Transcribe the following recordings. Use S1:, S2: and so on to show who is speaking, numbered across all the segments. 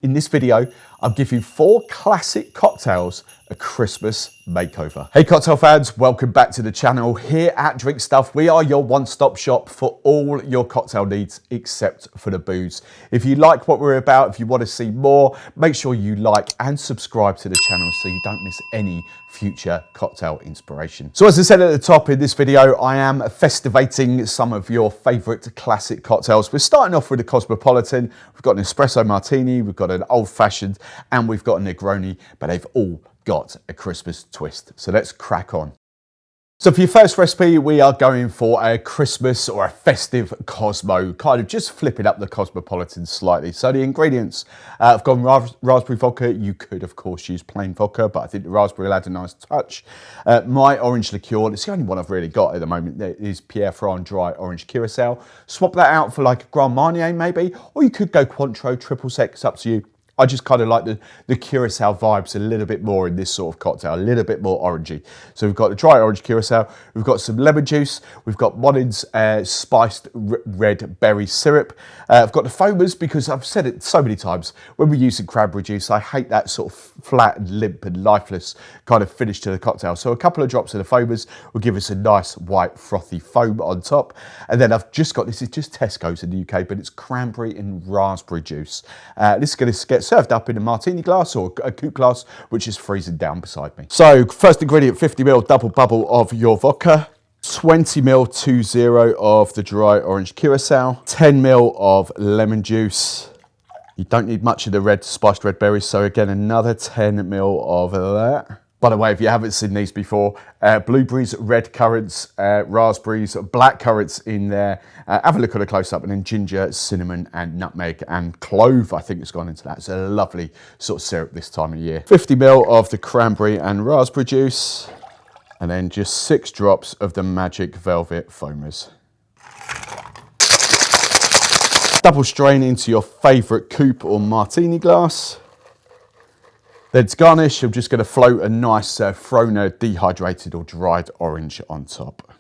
S1: In this video, I'll give you 4 classic cocktails a Christmas makeover. Hey cocktail fans, welcome back to the channel. Here at Drink Stuff, we are your one-stop shop for all your cocktail needs except for the booze. If you like what we're about, if you want to see more, make sure you like and subscribe to the channel so you don't miss any future cocktail inspiration. So as I said at the top in this video, I am festivating some of your favorite classic cocktails. We're starting off with the Cosmopolitan. We've got an Espresso Martini, we've got an Old Fashioned, and we've got a Negroni, but they've all got a Christmas twist. So let's crack on. So for your first recipe, we are going for a Christmas or a festive Cosmo, kind of just flipping up the Cosmopolitan slightly. So the ingredients, I've gone raspberry vodka. You could, of course, use plain vodka, but I think the raspberry will add a nice touch. My orange liqueur, it's the only one I've really got at the moment, is Pierre Ferrand Dry Orange Curacao. Swap that out for like a Grand Marnier maybe, or you could go Cointreau, triple sec, it's up to you. I just kind of like the Curacao vibes a little bit more in this sort of cocktail, a little bit more orangey. So we've got the dry orange Curacao, we've got some lemon juice, we've got Mulled spiced red berry syrup. I've got the foamers because I've said it so many times, when we're using cranberry juice, I hate that sort of flat and limp and lifeless kind of finish to the cocktail. So a couple of drops of the foamers will give us a nice white frothy foam on top. And then I've just got, this is just Tesco's in the UK, but it's cranberry and raspberry juice. This is going to get served up in a martini glass or a coupe glass, which is freezing down beside me. So first ingredient, 50 ml double bubble of your vodka, 20 ml 2-0 of the dry orange Curacao, 10 ml of lemon juice. You don't need much of the red spiced red berries, so again another 10 ml of that. By the way, if you haven't seen these before, blueberries, red currants, raspberries, black currants in there. Have a look at a close-up, and then ginger, cinnamon, and nutmeg, and clove, I think it's gone into that. It's a lovely sort of syrup this time of year. 50 ml of the cranberry and raspberry juice, and then just 6 drops of the Magic Velvet foamers. Double strain into your favourite coupe or martini glass. Then to garnish, I'm just going to float a nice Frona dehydrated or dried orange on top.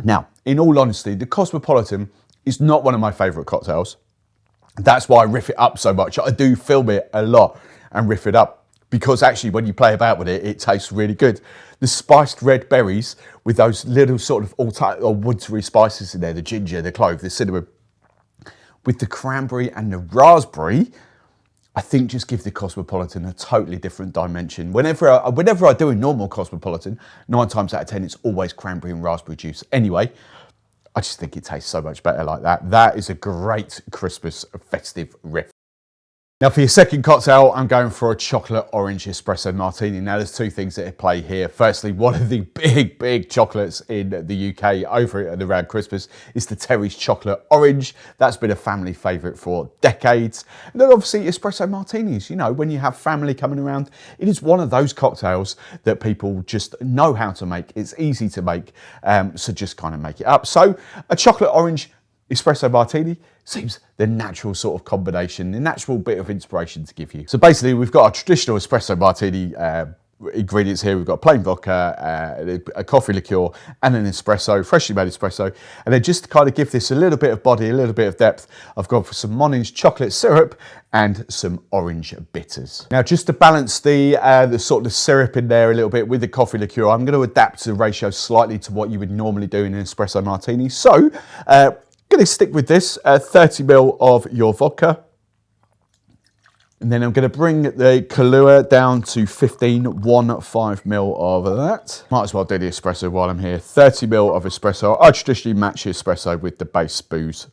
S1: Now, in all honesty, the Cosmopolitan is not one of my favourite cocktails. That's why I riff it up so much. I do film it a lot and riff it up, because actually when you play about with it, it tastes really good. The spiced red berries with those little sort of woodsy spices in there, the ginger, the clove, the cinnamon, with the cranberry and the raspberry, I think just give the Cosmopolitan a totally different dimension. Whenever I do a normal Cosmopolitan, 9 times out of 10, it's always cranberry and raspberry juice. Anyway, I just think it tastes so much better like that. That is a great Christmas festive riff. Now for your second cocktail, I'm going for a chocolate orange espresso martini. Now there's 2 things at play here. Firstly, one of the big chocolates in the UK over and around Christmas is the Terry's chocolate orange. That's been a family favourite for decades. And then obviously espresso martinis, you know, when you have family coming around, it is one of those cocktails that people just know how to make. It's easy to make, so just kind of make it up. So a chocolate orange espresso martini seems the natural sort of combination, the natural bit of inspiration to give you. So basically we've got a traditional espresso martini ingredients here. We've got plain vodka, a coffee liqueur, and an espresso, freshly made espresso. And then just to kind of give this a little bit of body, a little bit of depth, I've gone for some Monnin's chocolate syrup and some orange bitters. Now just to balance the sort of the syrup in there a little bit with the coffee liqueur, I'm going to adapt the ratio slightly to what you would normally do in an espresso martini. So going to stick with this, 30 ml of your vodka. And then I'm going to bring the Kahlua down to 15 ml of that. Might as well do the espresso while I'm here. 30 ml of espresso. I traditionally match espresso with the base booze.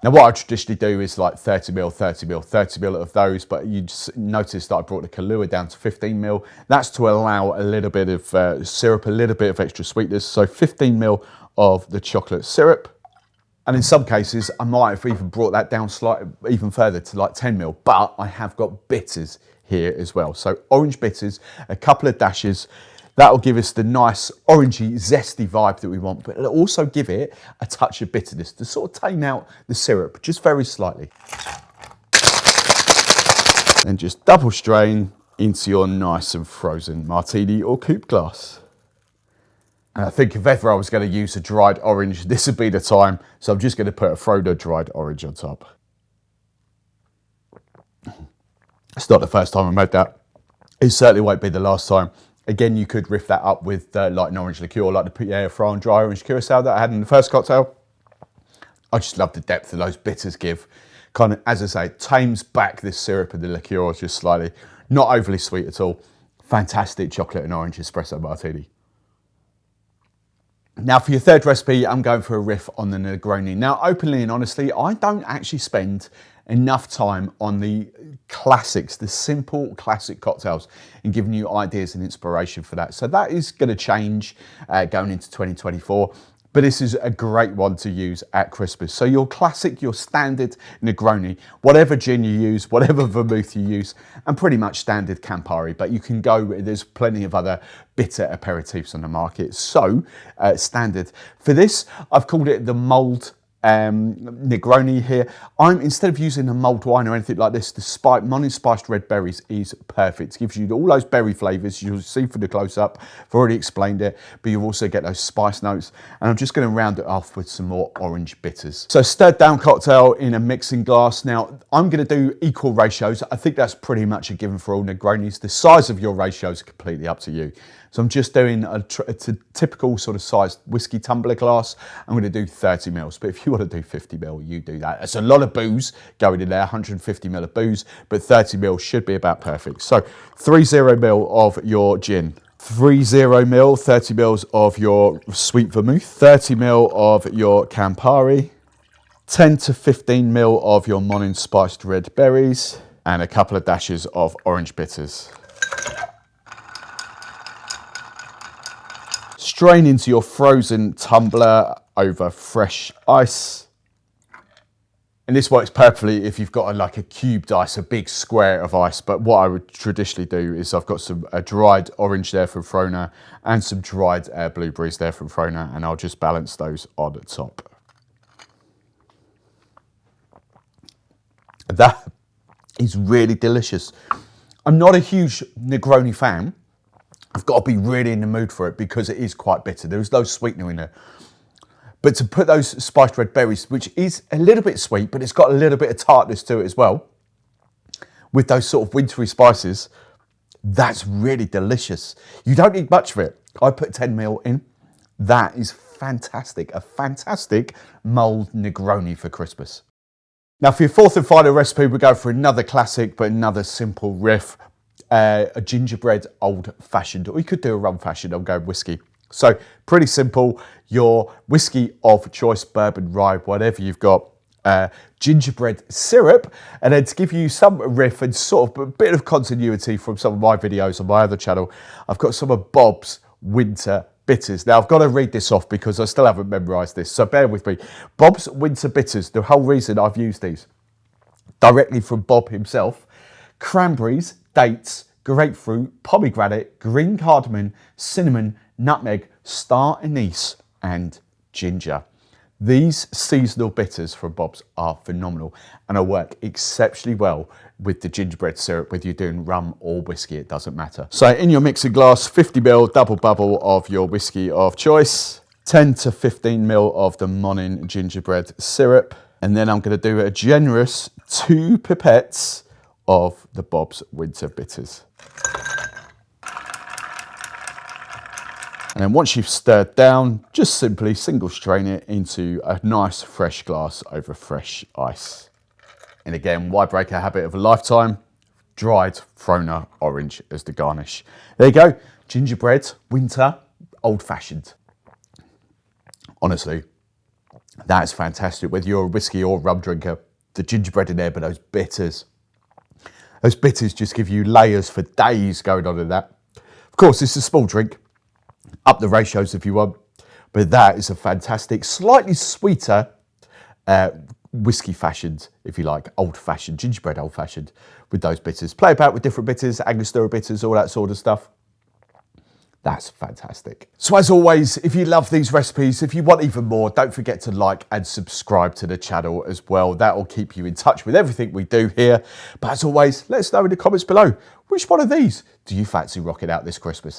S1: Now what I traditionally do is like 30 ml, 30 ml, 30 ml of those, but you just notice that I brought the Kahlua down to 15 ml. That's to allow a little bit of syrup, a little bit of extra sweetness. So 15 ml of the chocolate syrup. And in some cases, I might have even brought that down slightly, even further to like 10 ml, but I have got bitters here as well. So orange bitters, a couple of dashes, that'll give us the nice orangey, zesty vibe that we want, but it'll also give it a touch of bitterness to sort of tame out the syrup, just very slightly. And just double strain into your nice and frozen martini or coupe glass. And I think if ever I was going to use a dried orange, this would be the time. So I'm just going to put a Frona dried orange on top. It's not the first time I made that. It certainly won't be the last time. Again, you could riff that up with like an orange liqueur, like the Pierre Franc dry orange curacao that I had in the first cocktail. I just love the depth that those bitters give. Kind of, as I say, tames back this syrup and the liqueur just slightly. Not overly sweet at all. Fantastic chocolate and orange espresso martini. Now for your third recipe, I'm going for a riff on the Negroni. Now, openly and honestly, I don't actually spend enough time on the classics, the simple classic cocktails, and giving you ideas and inspiration for that. So that is going to change going into 2024. But this is a great one to use at Christmas. So your classic, your standard Negroni, whatever gin you use, whatever vermouth you use, and pretty much standard Campari. But you can go, there's plenty of other bitter aperitifs on the market. So standard. For this, I've called it the Mulled Negroni here. Instead of using a mulled wine or anything like this, the morning spiced red berries is perfect. It gives you all those berry flavours you'll see from the close-up. I've already explained it, but you also get those spice notes. And I'm just going to round it off with some more orange bitters. So stirred down cocktail in a mixing glass. Now, I'm going to do equal ratios. I think that's pretty much a given for all Negronis. The size of your ratios is completely up to you. So I'm just doing a typical sort of sized whiskey tumbler glass. I'm going to do 30 mils, but if you want to do 50 mil, you do that. It's a lot of booze going in there, 150 mil of booze, but 30 mil should be about perfect. So 30 mil of your gin, 30 mil, 30 mils of your sweet vermouth, 30 mil of your Campari, 10 to 15 mil of your morning spiced red berries, and a couple of dashes of orange bitters. Strain into your frozen tumbler over fresh ice. And this works perfectly if you've got like a cubed ice, a big square of ice. But what I would traditionally do is I've got some dried orange there from Frona and some dried blueberries there from Frona, and I'll just balance those on the top. That is really delicious. I'm not a huge Negroni fan. I've got to be really in the mood for it because it is quite bitter. There is no sweetener in there. But to put those spiced red berries, which is a little bit sweet, but it's got a little bit of tartness to it as well, with those sort of wintry spices, that's really delicious. You don't need much of it. I put 10 mil in. That is fantastic. A fantastic mulled Negroni for Christmas. Now for your fourth and final recipe, we go for another classic, but another simple riff. A gingerbread old fashioned, or you could do a rum fashioned. I'm going whiskey. So pretty simple. Your whiskey of choice, bourbon, rye, whatever you've got, gingerbread syrup, and then to give you some riff and sort of a bit of continuity from some of my videos on my other channel, I've got some of Bob's Winter Bitters. Now I've got to read this off because I still haven't memorised this, so bear with me. Bob's Winter Bitters, the whole reason I've used these, directly from Bob himself: cranberries, dates, grapefruit, pomegranate, green cardamom, cinnamon, nutmeg, star anise, and ginger. These seasonal bitters from Bob's are phenomenal and will work exceptionally well with the gingerbread syrup, whether you're doing rum or whiskey, it doesn't matter. So in your mixing glass, 50 ml double bubble of your whiskey of choice, 10 to 15 ml of the morning gingerbread syrup, and then I'm going to do a generous 2 pipettes of the Bob's Winter Bitters. And then once you've stirred down, just simply single strain it into a nice fresh glass over fresh ice. And again, why break a habit of a lifetime? Dried Frona orange as the garnish. There you go, gingerbread winter old fashioned. Honestly, that is fantastic. Whether you're a whiskey or rum drinker, the gingerbread in there, but those bitters just give you layers for days going on in that. Of course, it's a small drink. Up the ratios if you want. But that is a fantastic, slightly sweeter whiskey fashioned, if you like, old fashioned, gingerbread old fashioned with those bitters. Play about with different bitters, Angostura bitters, all that sort of stuff. That's fantastic. So as always, if you love these recipes, if you want even more, don't forget to like and subscribe to the channel as well. That will keep you in touch with everything we do here. But as always, let us know in the comments below, which one of these do you fancy rocking out this Christmas?